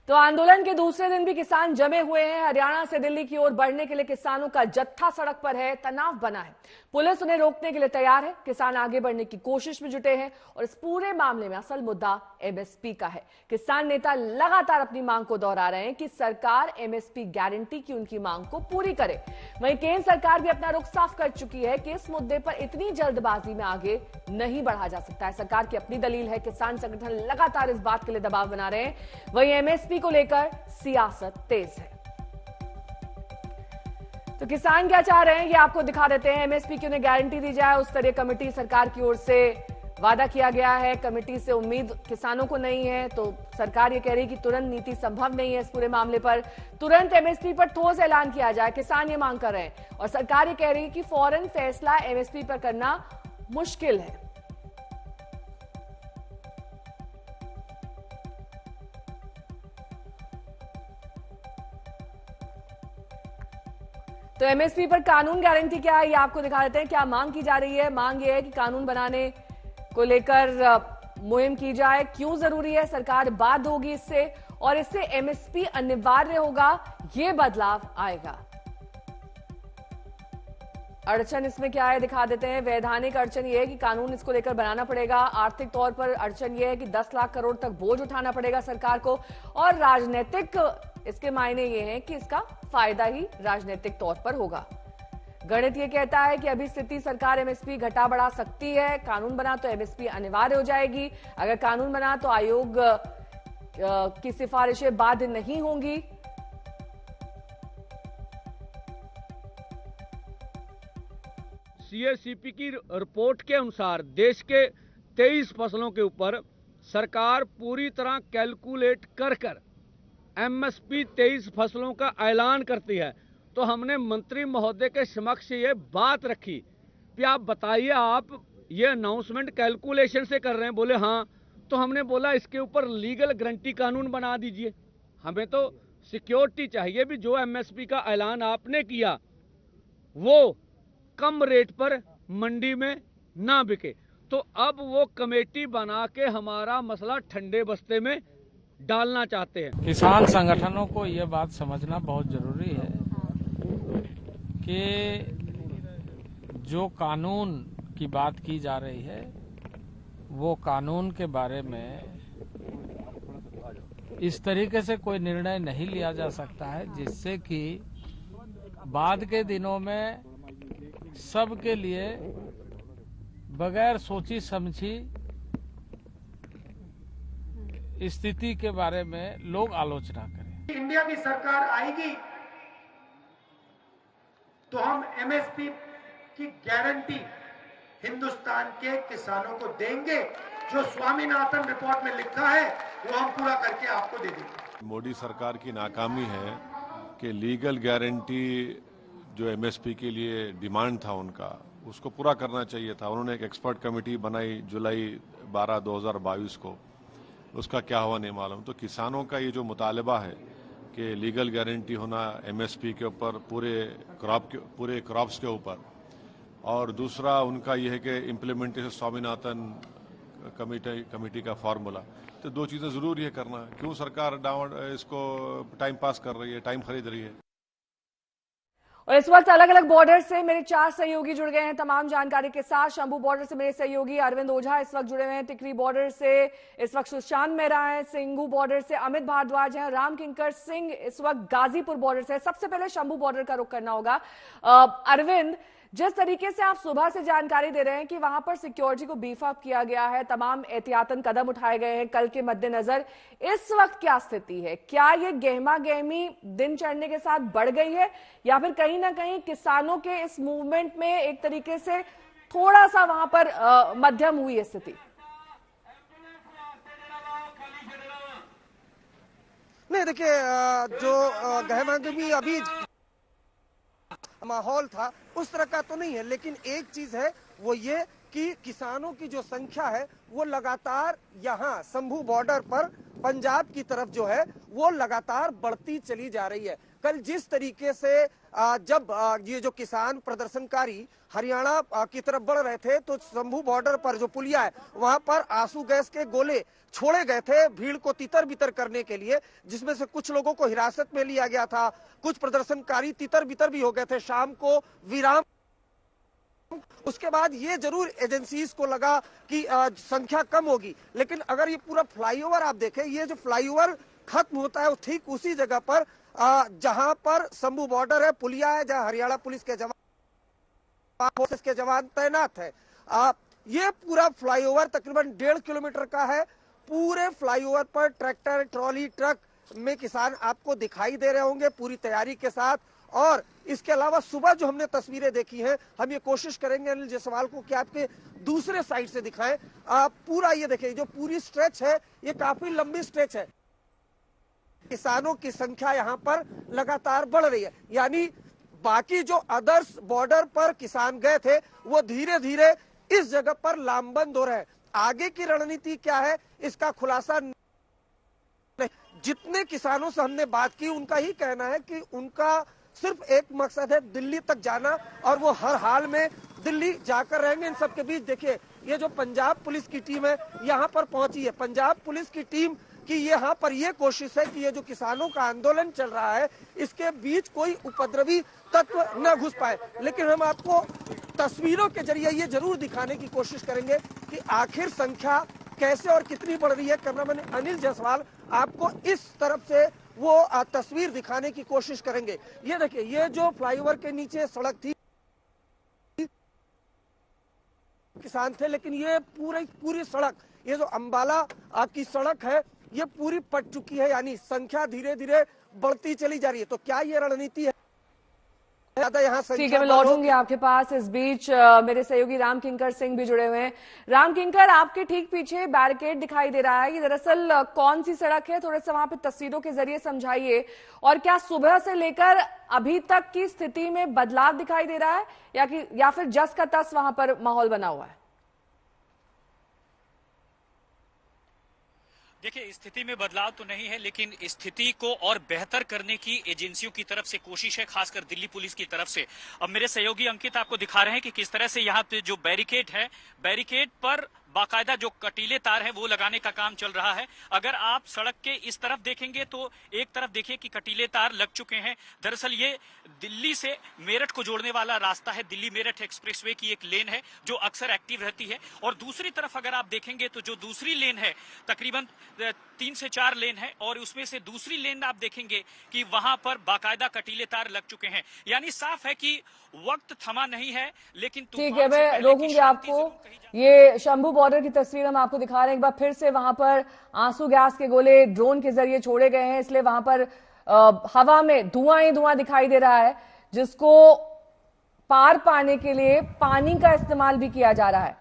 तो आंदोलन के दूसरे दिन भी किसान जमे हुए हैं। हरियाणा से दिल्ली की ओर बढ़ने के लिए किसानों का जत्था सड़क पर है, तनाव बना है। पुलिस उन्हें रोकने के लिए तैयार है। किसान आगे बढ़ने की कोशिश में जुटे हैं और इस पूरे मामले में असल मुद्दा एमएसपी का है। किसान नेता लगातार अपनी मांग को दोहरा रहे हैं कि सरकार एमएसपी गारंटी की उनकी मांग को पूरी करे। वहीं केंद्र सरकार भी अपना रुख साफ कर चुकी है कि इस मुद्दे पर इतनी जल्दबाजी में आगे नहीं बढ़ा जा सकता है। सरकार की अपनी दलील है। किसान संगठन लगातार इस बात के लिए दबाव बना रहे हैं। वहीं एमएसपी को लेकर सियासत तेज है। तो किसान क्या चाह रहे हैं ये आपको दिखा देते हैं। एमएसपी की उन्हें गारंटी दी जाए, उस तरह कमेटी सरकार की ओर से वादा किया गया है। कमेटी से उम्मीद किसानों को नहीं है, तो सरकार ये कह रही है कि तुरंत नीति संभव नहीं है। इस पूरे मामले पर तुरंत एमएसपी पर ठोस ऐलान किया जाए, किसान ये मांग कर रहे हैं। और सरकार ये कह रही है कि फौरन फैसला एमएसपी पर करना मुश्किल है। तो एमएसपी पर कानून गारंटी क्या है ये आपको दिखा देते हैं। क्या मांग की जा रही है? मांग ये है कि कानून बनाने को लेकर मुहिम की जाए। क्यों जरूरी है? सरकार बाध्य होगी इससे, और इससे एमएसपी अनिवार्य होगा, ये बदलाव आएगा। अड़चन इसमें क्या है दिखा देते हैं। वैधानिक अड़चन यह है कि कानून इसको लेकर बनाना पड़ेगा। आर्थिक तौर पर अड़चन यह है कि 10 लाख करोड़ तक बोझ उठाना पड़ेगा सरकार को। और राजनीतिक इसके मायने ये हैं कि इसका फायदा ही राजनीतिक तौर पर होगा। गणित ये कहता है कि अभी स्थिति सरकार एमएसपी घटा बढ़ा सकती है। कानून बना तो एमएसपी अनिवार्य हो जाएगी। अगर कानून बना तो आयोग की सिफारिशें बाध्य नहीं होंगी। सीएसीपी की रिपोर्ट के अनुसार देश के 23 फसलों के ऊपर सरकार पूरी तरह कैलकुलेट कर एमएसपी 23 फसलों का ऐलान करती है। तो हमने मंत्री महोदय के समक्ष ये बात रखी कि आप बताइए, आप ये अनाउंसमेंट कैलकुलेशन से कर रहे हैं? बोले हाँ। तो हमने बोला इसके ऊपर लीगल गारंटी कानून बना दीजिए। हमें तो सिक्योरिटी चाहिए भी, जो एमएसपी का ऐलान आपने किया वो कम रेट पर मंडी में ना बिके। तो अब वो कमेटी बना के हमारा मसला ठंडे बस्ते में डालना चाहते हैं। किसान संगठनों को ये बात समझना बहुत जरूरी है कि जो कानून की बात की जा रही है वो कानून के बारे में इस तरीके से कोई निर्णय नहीं लिया जा सकता है जिससे कि बाद के दिनों में सबके लिए बगैर सोची समझी स्थिति के बारे में लोग आलोचना करें। इंडिया की सरकार आएगी तो हम एमएसपी की गारंटी हिंदुस्तान के किसानों को देंगे। जो स्वामीनाथन रिपोर्ट में लिखा है वो हम पूरा करके आपको दे देंगे। मोदी सरकार की नाकामी है कि लीगल गारंटी जो एमएसपी के लिए डिमांड था उनका, उसको पूरा करना चाहिए था। उन्होंने एक एक्सपर्ट कमेटी बनाई जुलाई 12, 2022 को। उसका क्या हुआ नहीं मालूम। तो किसानों का ये जो मुतालबा है कि लीगल गारंटी होना एमएसपी के ऊपर, पूरे क्रॉप्स के ऊपर, और दूसरा उनका यह है कि इम्प्लीमेंटेशन स्वामीनाथन कमेटी का फार्मूला। तो दो चीज़ें ज़रूर ये करना है। क्यों सरकार इसको टाइम पास कर रही है, टाइम खरीद रही है। और इस वक्त अलग अलग बॉर्डर से मेरे 4 सहयोगी जुड़ गए हैं तमाम जानकारी के साथ। शंभू बॉर्डर से मेरे सहयोगी अरविंद ओझा इस वक्त जुड़े हुए हैं। टिकरी बॉर्डर से इस वक्त सुशांत मेहरा है। सिंघू बॉर्डर से अमित भारद्वाज हैं। राम किंकर सिंह इस वक्त गाजीपुर बॉर्डर से। सबसे पहले शंभू बॉर्डर का रुख करना होगा। अरविंद, जिस तरीके से आप सुबह से जानकारी दे रहे हैं कि वहां पर सिक्योरिटी को बीफ अप किया गया है, तमाम एहतियातन कदम उठाए गए हैं कल के मद्देनजर, इस वक्त क्या स्थिति है? क्या ये गहमा गहमी दिन चढ़ने के साथ बढ़ गई है, या फिर कहीं ना कहीं किसानों के इस मूवमेंट में एक तरीके से थोड़ा सा वहां पर मध्यम हुई है स्थिति? नहीं, देखिए, जो गहमा गहमी अभी माहौल था उस तरह का तो नहीं है, लेकिन एक चीज है वो ये कि किसानों की जो संख्या है वो लगातार यहाँ शंभू बॉर्डर पर पंजाब की तरफ जो है वो लगातार बढ़ती चली जा रही है। कल जिस तरीके से जब ये जो किसान प्रदर्शनकारी हरियाणा की तरफ बढ़ रहे थे तो शंभू बॉर्डर पर जो पुलिया है वहां पर आंसू गैस के गोले छोड़े गए थे भीड़ को तितर बितर करने के लिए, जिसमें से कुछ लोगों को हिरासत में लिया गया था, कुछ प्रदर्शनकारी तितर बितर भी हो गए थे। शाम को विराम, उसके बाद ये जरूर एजेंसीज को लगा कि संख्या कम होगी, लेकिन अगर ये पूरा फ्लाईओवर आप देखें, ये जो फ्लाईओवर खत्म होता है वो ठीक उसी जगह पर जहां पर शंभू बॉर्डर है, पुलिया है, जहां हरियाणा पुलिस के जवान तैनात है। ये पूरा फ्लाईओवर तकरीबन 1.5 किलोमीटर का है। पूरे फ्लाईओवर पर ट्रैक्टर, ट्रॉली, ट्रक में किसान आपको दिखाई दे रहे होंगे पूरी तैयारी के साथ। और इसके अलावा सुबह जो हमने तस्वीरें देखी हैं, हम ये कोशिश करेंगे अनिल जायसवाल को कि आपके दूसरे साइड से दिखाएं। पूरा ये देखिए, जो पूरी स्ट्रेच है ये काफी लंबी स्ट्रेच है। किसानों की संख्या यहाँ पर लगातार बढ़ रही है, यानी बाकी जो अदर्स बॉर्डर पर किसान गए थे वो धीरे धीरे इस जगह पर लामबंद हो रहे हैं। आगे की रणनीति क्या है इसका खुलासा नहीं। जितने किसानों से हमने बात की उनका ही कहना है कि उनका सिर्फ एक मकसद है, दिल्ली तक जाना, और वो हर हाल में दिल्ली जाकर रहेंगे। इन सबके बीच देखिए, ये जो पंजाब पुलिस की टीम है यहाँ पर पहुंची है। पंजाब पुलिस की टीम की यहाँ पर ये कोशिश है कि ये जो किसानों का आंदोलन चल रहा है इसके बीच कोई उपद्रवी तत्व न घुस पाए। लेकिन हम आपको तस्वीरों के जरिए ये जरूर दिखाने की कोशिश करेंगे कि आखिर संख्या कैसे और कितनी बढ़ रही है। कैमरामैन अनिल जायसवाल आपको इस तरफ से वो तस्वीर दिखाने की कोशिश करेंगे। ये देखिए, ये जो फ्लाईओवर के नीचे सड़क थी, किसान थे, लेकिन ये पूरी सड़क, ये जो अंबाला की सड़क है ये पूरी पट चुकी है, यानी संख्या धीरे धीरे बढ़ती चली जा रही है। तो क्या ये रणनीति है ज्यादा यहाँ? ठीक है, मैं लौटूंगी आपके पास। इस बीच मेरे सहयोगी राम किंकर सिंह भी जुड़े हुए हैं। राम किंकर, आपके ठीक पीछे बैरिकेड दिखाई दे रहा है, ये दरअसल कौन सी सड़क है? थोड़ा सा वहां पे तस्वीरों के जरिए समझाइए। और क्या सुबह से लेकर अभी तक की स्थिति में बदलाव दिखाई दे रहा है या फिर जस का तस वहां पर माहौल बना हुआ है? देखिए, स्थिति में बदलाव तो नहीं है, लेकिन स्थिति को और बेहतर करने की एजेंसियों की तरफ से कोशिश है, खासकर दिल्ली पुलिस की तरफ से। अब मेरे सहयोगी अंकित आपको दिखा रहे हैं कि किस तरह से यहाँ पे जो बैरिकेड है, बैरिकेड पर बाकायदा जो कटीले तार हैं वो लगाने का काम चल रहा है। अगर आप सड़क के इस तरफ देखेंगे तो एक तरफ देखिए कि कटीले तार लग चुके हैं। दरअसल ये दिल्ली से मेरठ को जोड़ने वाला रास्ता है, दिल्ली मेरठ एक्सप्रेसवे की एक लेन है जो अक्सर एक्टिव रहती है। और दूसरी तरफ अगर आप देखेंगे तो जो दूसरी लेन है, तकरीबन 3 से 4 लेन है, और उसमें से दूसरी लेन आप देखेंगे कि वहां पर बाकायदा कटीले तार लग चुके हैं। यानी साफ है कि वक्त थमा नहीं है, लेकिन ठीक है, मैं रोकूंगी आपको। ये शंभू बॉर्डर की तस्वीर हम आपको दिखा रहे हैं। एक बार फिर से वहां पर आंसू गैस के गोले ड्रोन के जरिए छोड़े गए हैं, इसलिए वहां पर हवा में धुआं ही धुआं दिखाई दे रहा है, जिसको पार पाने के लिए पानी का इस्तेमाल भी किया जा रहा है।